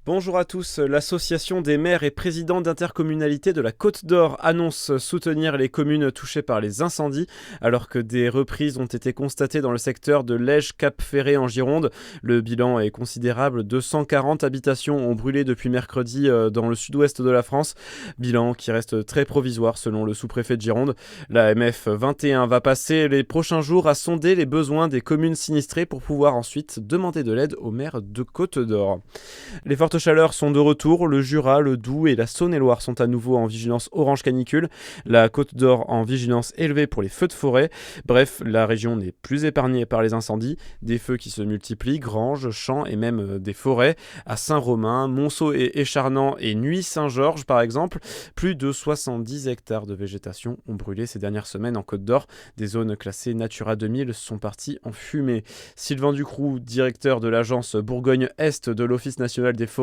Bonjour à tous, l'association des maires et présidents d'intercommunalités de la Côte d'Or annonce soutenir les communes touchées par les incendies alors que des reprises ont été constatées dans le secteur de Lège-Cap-Ferré en Gironde. Le bilan est considérable, 240 habitations ont brûlé depuis mercredi dans le sud-ouest de la France, bilan qui reste très provisoire selon le sous-préfet de Gironde. La MF 21 va passer les prochains jours à sonder les besoins des communes sinistrées pour pouvoir ensuite demander de l'aide aux maires de Côte d'Or. Les fortes chaleurs sont de retour, le Jura, le Doubs et la Saône-et-Loire sont à nouveau en vigilance orange canicule, la Côte d'Or en vigilance élevée pour les feux de forêt. Bref, la région n'est plus épargnée par les incendies, des feux qui se multiplient, granges, champs et même des forêts. À Saint-Romain, Monceau et Écharnant et Nuits-Saint-Georges par exemple, plus de 70 hectares de végétation ont brûlé ces dernières semaines en Côte d'Or. Des zones classées Natura 2000 sont parties en fumée. Sylvain Ducroux, directeur de l'agence Bourgogne-Est de l'Office national des forêts,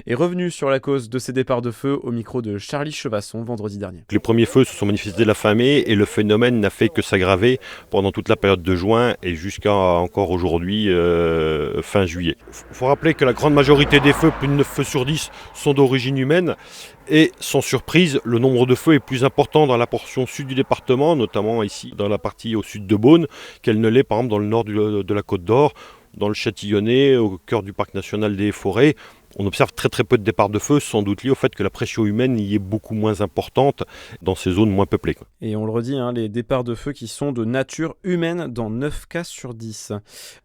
est revenu sur la cause de ces départs de feu au micro de Charlie Chevasson vendredi dernier. Les premiers feux se sont manifestés la fin mai et le phénomène n'a fait que s'aggraver pendant toute la période de juin et jusqu'à encore aujourd'hui fin juillet. Il faut rappeler que la grande majorité des feux, plus de 9 feux sur 10, sont d'origine humaine et sans surprise, le nombre de feux est plus important dans la portion sud du département, notamment ici dans la partie au sud de Beaune, qu'elle ne l'est par exemple dans le nord de la Côte d'Or, dans le Châtillonnais, au cœur du parc national des forêts. On observe très peu de départs de feu, sans doute lié au fait que la pression humaine y est beaucoup moins importante dans ces zones moins peuplées. Et on le redit, les départs de feu qui sont de nature humaine dans 9 cas sur 10.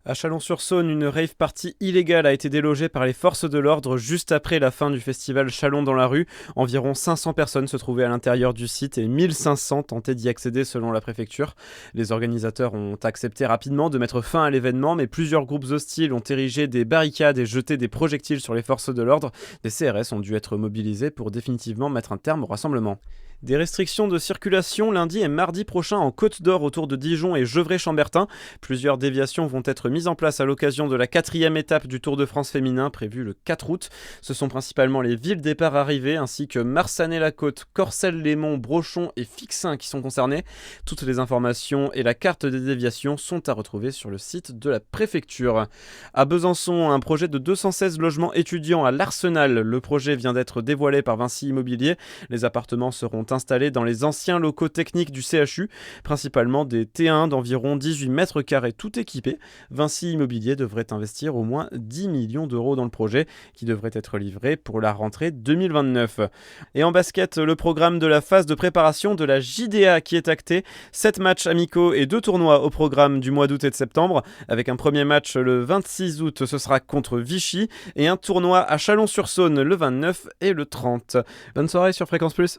À Chalon-sur-Saône, une rave party illégale a été délogée par les forces de l'ordre juste après la fin du festival Chalon dans la rue. Environ 500 personnes se trouvaient à l'intérieur du site et 1500 tentaient d'y accéder selon la préfecture. Les organisateurs ont accepté rapidement de mettre fin à l'événement, mais plusieurs groupes hostiles ont érigé des barricades et jeté des projectiles sur les forces de l'ordre. Des CRS ont dû être mobilisés pour définitivement mettre un terme au rassemblement. Des restrictions de circulation lundi et mardi prochain en Côte d'Or autour de Dijon et Gevrey-Chambertin. Plusieurs déviations vont être mises en place à l'occasion de la 4e étape du Tour de France féminin prévue le 4 août. Ce sont principalement les villes départ-arrivée ainsi que Marsanne-la-Côte, Corcelles-les-Monts, Brochon et Fixin qui sont concernés. Toutes les informations et la carte des déviations sont à retrouver sur le site de la préfecture. À Besançon, un projet de 216 logements étudiants à l'Arsenal. Le projet vient d'être dévoilé par Vinci Immobilier. Les appartements seront installés dans les anciens locaux techniques du CHU, principalement des T1 d'environ 18 mètres carrés tout équipés. Vinci Immobilier devrait investir au moins 10 millions d'euros dans le projet qui devrait être livré pour la rentrée 2029. Et en basket, le programme de la phase de préparation de la JDA qui est acté. 7 matchs amicaux et 2 tournois au programme du mois d'août et de septembre, avec un premier match le 26 août, ce sera contre Vichy, et un tournoi à Chalon-sur-Saône le 29 et le 30. Bonne soirée sur Fréquence Plus.